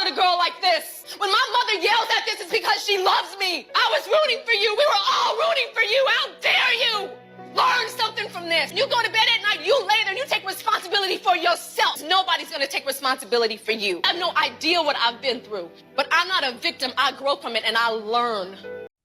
a girl like this. When my mother yells at this, it's because she loves me. I was rooting for you. We were all rooting for you. How dare you? Learn something from this. You go to bed at night, you lay there, and you take responsibility for yourself. Nobody's gonna take responsibility for you. I have no idea what I've been through, but I'm not a victim. I grow from it and I learn.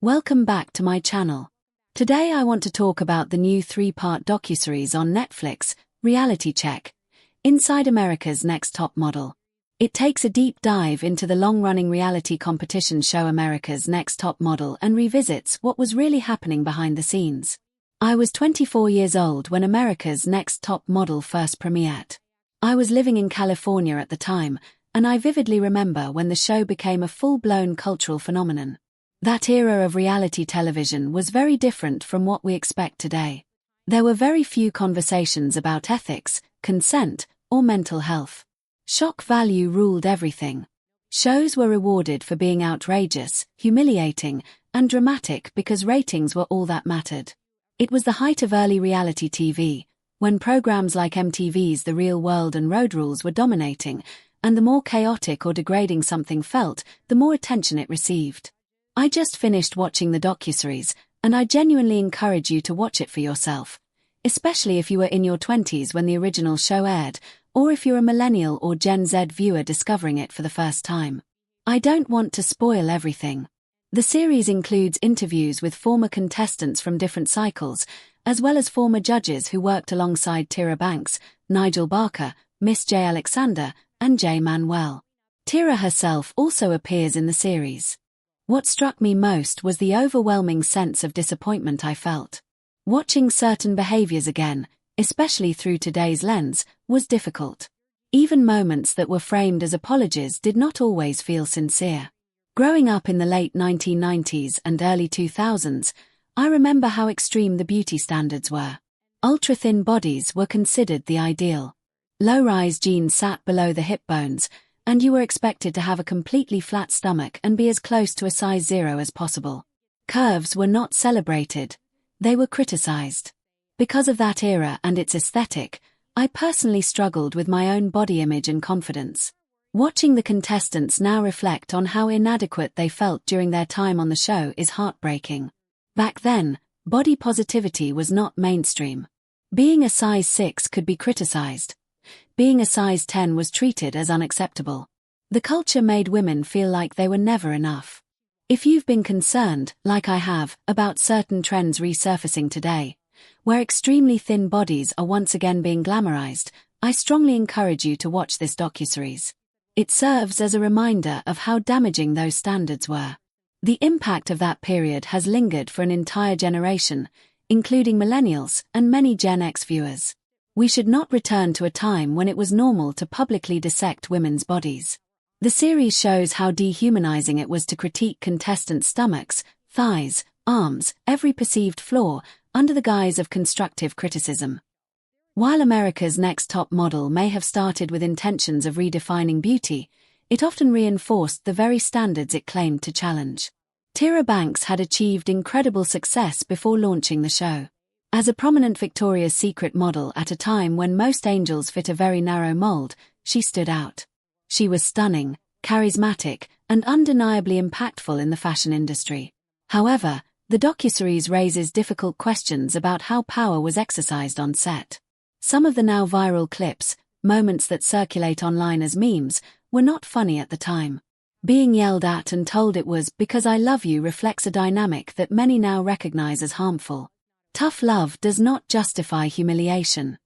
Welcome back to my channel. Today I want to talk about the new 3-part docuseries on Netflix, Reality Check, Inside America's Next Top Model. It takes a deep dive into the long-running reality competition show America's Next Top Model and revisits what was really happening behind the scenes. I was 24 years old when America's Next Top Model first premiered. I was living in California at the time, and I vividly remember when the show became a full-blown cultural phenomenon. That era of reality television was very different from what we expect today. There were very few conversations about ethics, consent, or mental health. Shock value ruled everything. Shows were rewarded for being outrageous, humiliating, and dramatic because ratings were all that mattered. It was the height of early reality TV, when programs like MTV's The Real World and Road Rules were dominating, and the more chaotic or degrading something felt, the more attention it received. I just finished watching the docuseries, and I genuinely encourage you to watch it for yourself, especially if you were in your 20s when the original show aired, or if you're a millennial or Gen Z viewer discovering it for the first time. I don't want to spoil everything. The series includes interviews with former contestants from different cycles, as well as former judges who worked alongside Tyra Banks, Nigel Barker, Miss J. Alexander, and Jay Manuel. Tyra herself also appears in the series. What struck me most was the overwhelming sense of disappointment I felt. Watching certain behaviors again, especially through today's lens, was difficult. Even moments that were framed as apologies did not always feel sincere. Growing up in the late 1990s and early 2000s, I remember how extreme the beauty standards were. Ultra-thin bodies were considered the ideal. Low-rise jeans sat below the hip bones, and you were expected to have a completely flat stomach and be as close to a size 0 as possible. Curves were not celebrated. They were criticized. Because of that era and its aesthetic, I personally struggled with my own body image and confidence. Watching the contestants now reflect on how inadequate they felt during their time on the show is heartbreaking. Back then, body positivity was not mainstream. Being a size 6 could be criticized. Being a size 10 was treated as unacceptable. The culture made women feel like they were never enough. If you've been concerned, like I have, about certain trends resurfacing today, where extremely thin bodies are once again being glamorized, I strongly encourage you to watch this docuseries. It serves as a reminder of how damaging those standards were. The impact of that period has lingered for an entire generation, including millennials and many Gen X viewers. We should not return to a time when it was normal to publicly dissect women's bodies. The series shows how dehumanizing it was to critique contestants' stomachs, thighs, arms, every perceived flaw, under the guise of constructive criticism. While America's Next Top Model may have started with intentions of redefining beauty, it often reinforced the very standards it claimed to challenge. Tyra Banks had achieved incredible success before launching the show. As a prominent Victoria's Secret model at a time when most angels fit a very narrow mold, she stood out. She was stunning, charismatic, and undeniably impactful in the fashion industry. However, the docuseries raises difficult questions about how power was exercised on set. Some of the now viral clips, moments that circulate online as memes, were not funny at the time. Being yelled at and told it was "because I love you" reflects a dynamic that many now recognize as harmful. Tough love does not justify humiliation.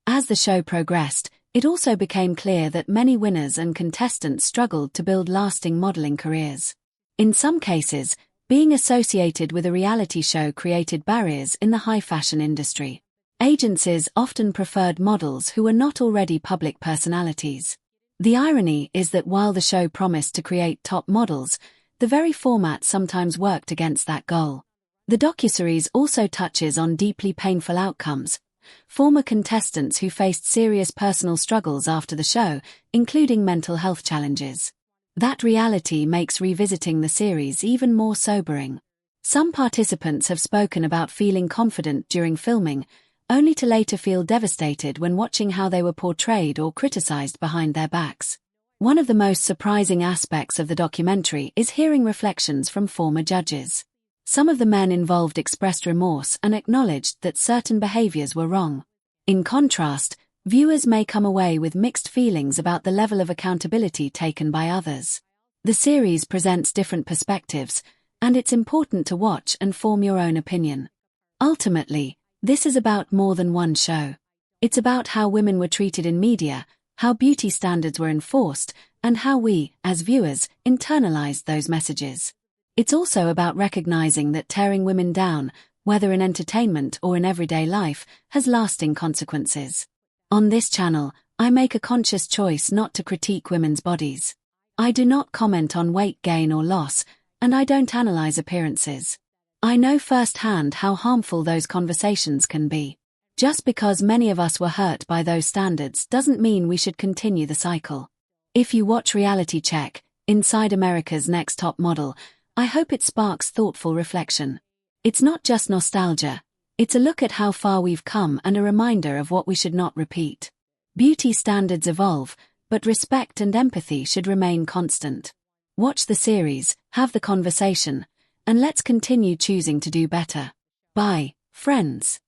As the show progressed, it also became clear that many winners and contestants struggled to build lasting modeling careers. In some cases, being associated with a reality show created barriers in the high fashion industry. Agencies often preferred models who were not already public personalities. The irony is that while the show promised to create top models, the very format sometimes worked against that goal. The docuseries also touches on deeply painful outcomes. Former contestants who faced serious personal struggles after the show, including mental health challenges. That reality makes revisiting the series even more sobering. Some participants have spoken about feeling confident during filming, only to later feel devastated when watching how they were portrayed or criticized behind their backs. One of the most surprising aspects of the documentary is hearing reflections from former judges. Some of the men involved expressed remorse and acknowledged that certain behaviors were wrong. In contrast, viewers may come away with mixed feelings about the level of accountability taken by others. The series presents different perspectives, and it's important to watch and form your own opinion. Ultimately, this is about more than one show. It's about how women were treated in media, how beauty standards were enforced, and how we, as viewers, internalized those messages. It's also about recognizing that tearing women down, whether in entertainment or in everyday life, has lasting consequences. On this channel, I make a conscious choice not to critique women's bodies. I do not comment on weight gain or loss, and I don't analyze appearances. I know firsthand how harmful those conversations can be. Just because many of us were hurt by those standards doesn't mean we should continue the cycle. If you watch Reality Check, Inside America's Next Top Model, I hope it sparks thoughtful reflection. It's not just nostalgia, it's a look at how far we've come and a reminder of what we should not repeat. Beauty standards evolve, but respect and empathy should remain constant. Watch the series, have the conversation, and let's continue choosing to do better. Bye, friends.